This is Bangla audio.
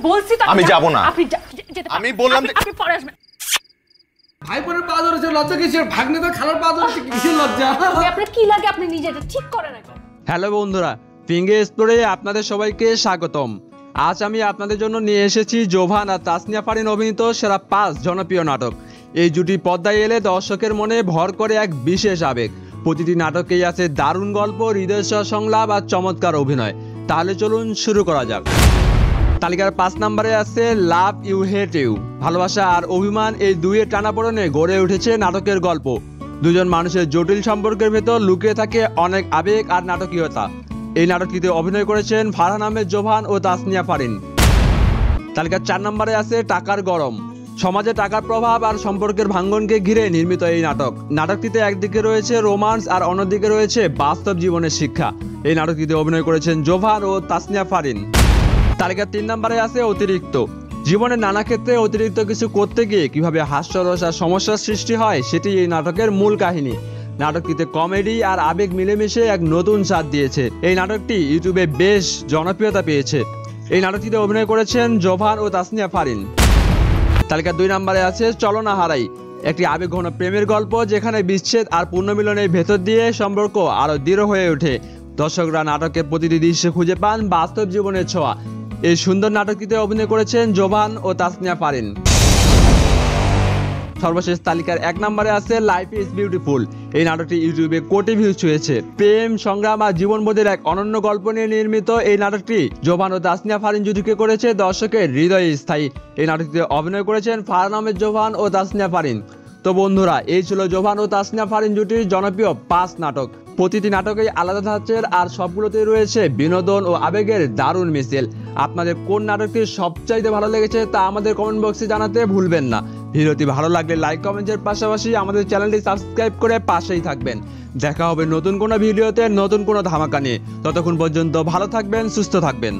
বলছি তো আমি যাব না। আপনি আমি বললাম আপনি পরে আসবেন। ভাই বোনের পা ধরেছে লজ্জা কিসের? ভাগ্নে তো খালার পা ধরেছে কিসের লজ্জা? আপনার কি লাগে আপনি নিজে এটা ঠিক করেন আগে। হ্যালো বন্ধুরা, ফিঙ্গে এক্সপ্লোরে আপনাদের সবাইকে স্বাগতম। আজ আমি আপনাদের জন্য নিয়ে এসেছি জোভান আর তাসনিয়া ফারিন অভিনীত সেরা 5 জনপ্রিয় নাটক। এই জুটি পর্দায় এলে দর্শকের মনে ভর করে এক বিশেষ আবেগ। প্রতিটি নাটকেই আছে দারুণ গল্প, হৃদয়স্পর্শী সংলাপ আর চমৎকার অভিনয়। তাহলে চলুন শুরু করা যাক। তালিকার 5 নম্বরে আছে লাভ ইউ হেট ইউ। ভালোবাসা আর অভিমান এই দুইয়ের টানাপোড়েনে গড়ে উঠেছে নাটকের গল্প। দুজন মানুষের জটিল সম্পর্কের ভেতর লুকিয়ে থাকে অনেক আবেগ আর নাটকীয়তা। এই নাটকটিতে অভিনয় করেছেন ফারহান আহমেদ জোভান ও তাসনিয়া ফারিন। তালিকার 4 নম্বরে আছে টাকার গরম। সমাজে টাকার প্রভাব আর সম্পর্কের ভাঙ্গনকে ঘিরে নির্মিত এই নাটকটিতে একদিকে রয়েছে রোমান্স আর অন্যদিকে রয়েছে বাস্তব জীবনের শিক্ষা। এই নাটকটিতে অভিনয় করেছেন জোভান ও তাসনিয়া ফারিন। তালিকার 3 নম্বরে আছে অতিরিক্ত। জীবনের নানা ক্ষেত্রে অতিরিক্ত কিছু করতে গিয়ে কিভাবে হাস্যরস আর সমস্যার সৃষ্টি হয় সেটি এই নাটকের মূল কাহিনী। নাটকটিতে কমেডি আর আবেগ মিলেমিশে এক নতুন স্বাদ দিয়েছে। এই নাটকটি ইউটিউবে বেশ জনপ্রিয়তা পেয়েছে। এই নাটকটিতে অভিনয় করেছেন জোভান ও তাসনিয়া ফারিন। তালিকার 2 নম্বরে আছে চলো না হারাই। একটি আবেগঘন প্রেমের গল্প যেখানে বিচ্ছেদ আর পুনর্মিলনের ভেতর দিয়ে সম্পর্ক আরো দৃঢ় হয়ে ওঠে। দর্শকরা নাটকের প্রতিটি দৃশ্যে খুঁজে পান বাস্তব জীবনের ছোঁয়া। এই সুন্দর নাটকটিতে অভিনয় করেছেন জোভান ও তাসনিয়া ফারিন। সর্বশেষ তালিকার 1 নম্বরে আছে লাইফ ইজ বিউটিফুল। এই নাটকটি ইউটিউবে কোটি ভিউজ ছুঁয়েছে। প্রেম, সংগ্রাম আর জীবনবোধের এক অনন্য গল্প নিয়ে নির্মিত এই নাটকটি জোভান ও তাসনিয়া ফারিন জুটিকে করেছে দর্শকের হৃদয়ে স্থায়ী। এই নাটকটিতে অভিনয় করেছেন ফারহান আহমেদ জোভান ও তাসনিয়া ফারিন। তো বন্ধুরা, এই ছিল জোভান ও তাসনিয়া ফারিন জুটির জনপ্রিয় 5 নাটক। প্রতিটি নাটকেই আলাদা ধাঁচের আর সবগুলোতেই রয়েছে বিনোদন ও আবেগের দারুণ মিশেল। আপনাদের কোন নাটকটি সবচাইতে ভালো লেগেছে তা আমাদের কমেন্ট বক্সে জানাতে ভুলবেন না। ভিডিওটি ভালো লাগলে লাইক কমেন্টের পাশাপাশি আমাদের চ্যানেলটি সাবস্ক্রাইব করে পাশেই থাকবেন। দেখা হবে নতুন কোনো ভিডিওতে নতুন কোনো ধামাকা নিয়ে। ততক্ষণ পর্যন্ত ভালো থাকবেন, সুস্থ থাকবেন।